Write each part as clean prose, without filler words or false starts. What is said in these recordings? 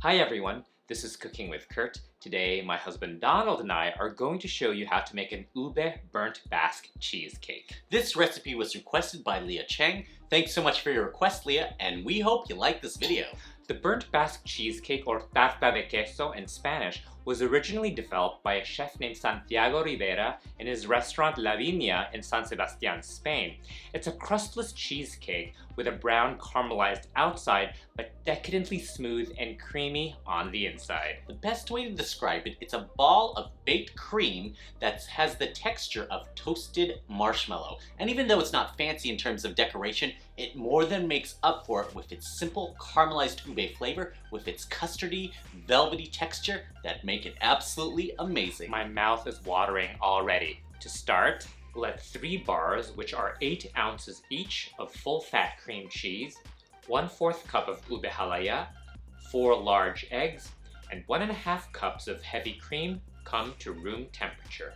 Hi everyone, this is Cooking with Kurt. Today, my husband Donald and I are going to show you how to make an Ube Burnt Basque Cheesecake. This recipe was requested by Leah Cheng. Thanks so much for your request, Leah, and we hope you like this video. The Burnt Basque Cheesecake, or tarta de queso in Spanish, was originally developed by a chef named Santiago Rivera in his restaurant La Viña in San Sebastián, Spain. It's a crustless cheesecake with a brown caramelized outside, but decadently smooth and creamy on the inside. The best way to describe it, it's a ball of baked cream that has the texture of toasted marshmallow. And even though it's not fancy in terms of decoration, it more than makes up for it with its simple caramelized ube flavor, with its custardy, velvety texture that make it absolutely amazing. My mouth is watering already. To start, let 3 bars, which are 8 ounces each, of full-fat cream cheese, 1/4 cup of ube halaya, 4 large eggs, and 1.5 cups of heavy cream come to room temperature.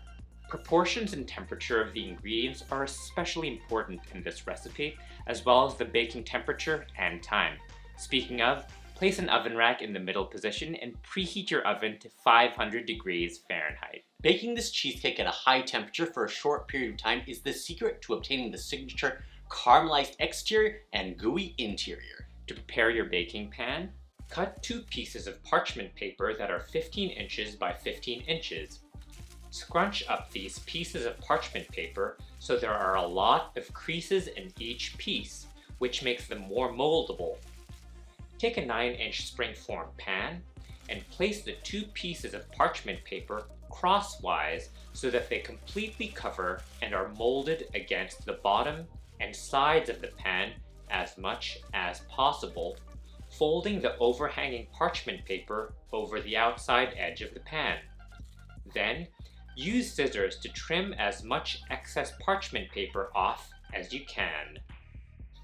Proportions and temperature of the ingredients are especially important in this recipe, as well as the baking temperature and time. Speaking of, place an oven rack in the middle position and preheat your oven to 500 degrees Fahrenheit. Baking this cheesecake at a high temperature for a short period of time is the secret to obtaining the signature caramelized exterior and gooey interior. To prepare your baking pan, cut 2 pieces of parchment paper that are 15 inches by 15 inches. Scrunch up these pieces of parchment paper so there are a lot of creases in each piece, which makes them more moldable. Take a 9-inch spring-form pan and place the 2 pieces of parchment paper crosswise so that they completely cover and are molded against the bottom and sides of the pan as much as possible, folding the overhanging parchment paper over the outside edge of the pan. Then, use scissors to trim as much excess parchment paper off as you can.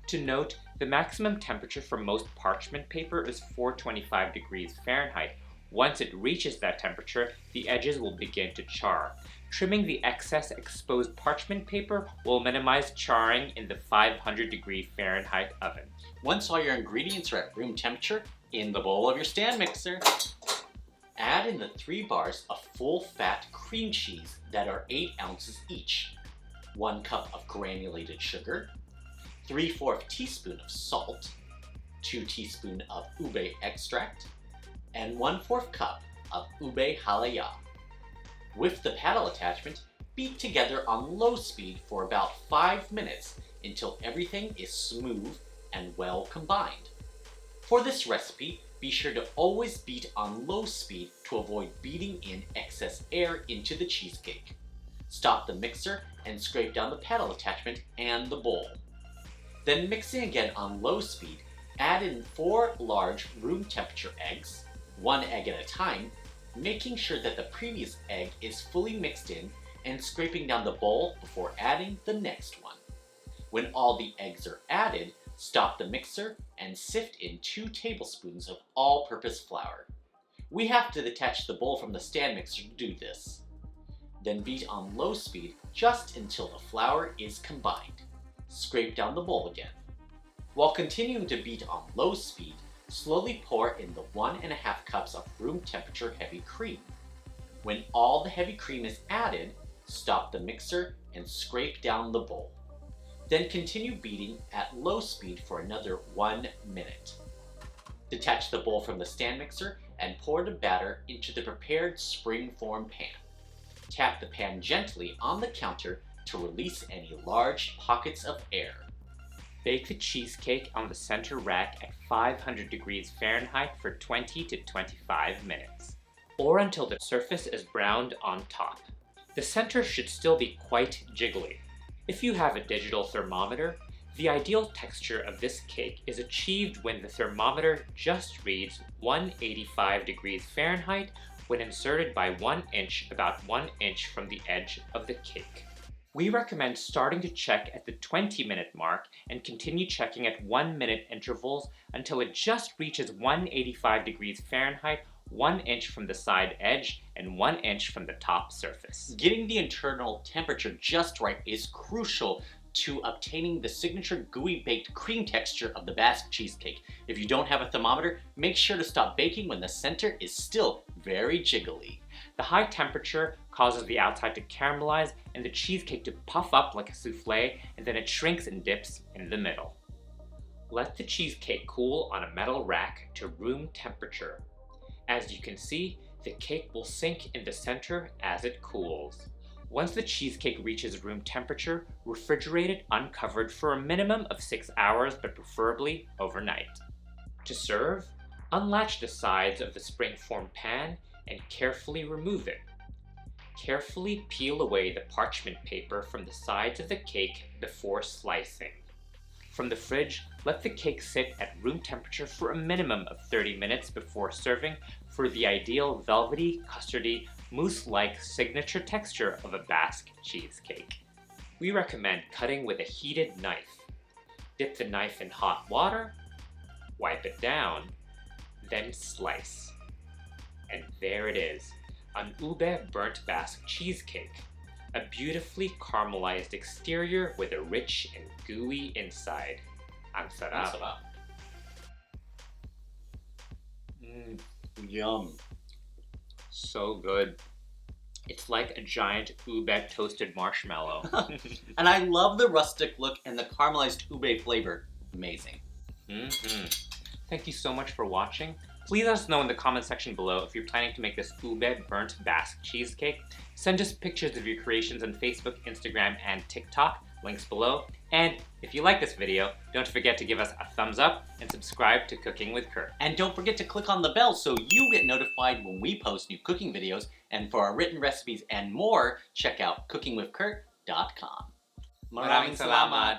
To note, the maximum temperature for most parchment paper is 425 degrees Fahrenheit. Once it reaches that temperature, the edges will begin to char. Trimming the excess exposed parchment paper will minimize charring in the 500 degree Fahrenheit oven. Once all your ingredients are at room temperature, in the bowl of your stand mixer, add in the 3 bars of full-fat cream cheese that are 8 ounces each, 1 cup of granulated sugar, 3/4 teaspoon of salt, 2 teaspoons of ube extract, and 1/4 cup of ube halaya. With the paddle attachment, beat together on low speed for about 5 minutes until everything is smooth and well combined. For this recipe, be sure to always beat on low speed to avoid beating in excess air into the cheesecake. Stop the mixer and scrape down the paddle attachment and the bowl. Then mixing again on low speed, add in 4 large room temperature eggs, 1 egg at a time, making sure that the previous egg is fully mixed in and scraping down the bowl before adding the next one. When all the eggs are added, stop the mixer and sift in 2 tablespoons of all-purpose flour. We have to detach the bowl from the stand mixer to do this. Then beat on low speed just until the flour is combined. Scrape down the bowl again. While continuing to beat on low speed, slowly pour in the 1.5 cups of room temperature heavy cream. When all the heavy cream is added, stop the mixer and scrape down the bowl. Then continue beating at low speed for another 1 minute. Detach the bowl from the stand mixer and pour the batter into the prepared spring-form pan. Tap the pan gently on the counter to release any large pockets of air. Bake the cheesecake on the center rack at 500 degrees Fahrenheit for 20 to 25 minutes, or until the surface is browned on top. The center should still be quite jiggly. If you have a digital thermometer, the ideal texture of this cake is achieved when the thermometer just reads 185 degrees Fahrenheit when inserted by 1 inch about 1 inch from the edge of the cake. We recommend starting to check at the 20-minute mark and continue checking at 1-minute intervals until it just reaches 185 degrees Fahrenheit, 1 inch from the side edge and 1 inch from the top surface. Getting the internal temperature just right is crucial to obtaining the signature gooey baked cream texture of the Basque cheesecake. If you don't have a thermometer, make sure to stop baking when the center is still very jiggly. The high temperature causes the outside to caramelize and the cheesecake to puff up like a souffle, and then it shrinks and dips in the middle. Let the cheesecake cool on a metal rack to room temperature. As you can see, the cake will sink in the center as it cools. Once the cheesecake reaches room temperature, refrigerate it uncovered for a minimum of 6 hours, but preferably overnight. To serve, unlatch the sides of the spring-form pan and carefully remove it. Carefully peel away the parchment paper from the sides of the cake before slicing. From the fridge, let the cake sit at room temperature for a minimum of 30 minutes before serving for the ideal velvety, custardy, mousse-like signature texture of a Basque cheesecake. We recommend cutting with a heated knife. Dip the knife in hot water, wipe it down, then slice. And there it is, an Ube Burnt Basque Cheesecake. A beautifully caramelized exterior with a rich and gooey inside. Ang sarap. Yum. So good. It's like a giant ube toasted marshmallow. And I love the rustic look and the caramelized ube flavor. Amazing. Thank you so much for watching. Please let us know in the comment section below if you're planning to make this Ube Burnt Basque Cheesecake. Send us pictures of your creations on Facebook, Instagram, and TikTok. Links below. And if you like this video, don't forget to give us a thumbs up and subscribe to Cooking with Kurt. And don't forget to click on the bell so you get notified when we post new cooking videos. And for our written recipes and more, check out cookingwithkurt.com. Maraming salamat!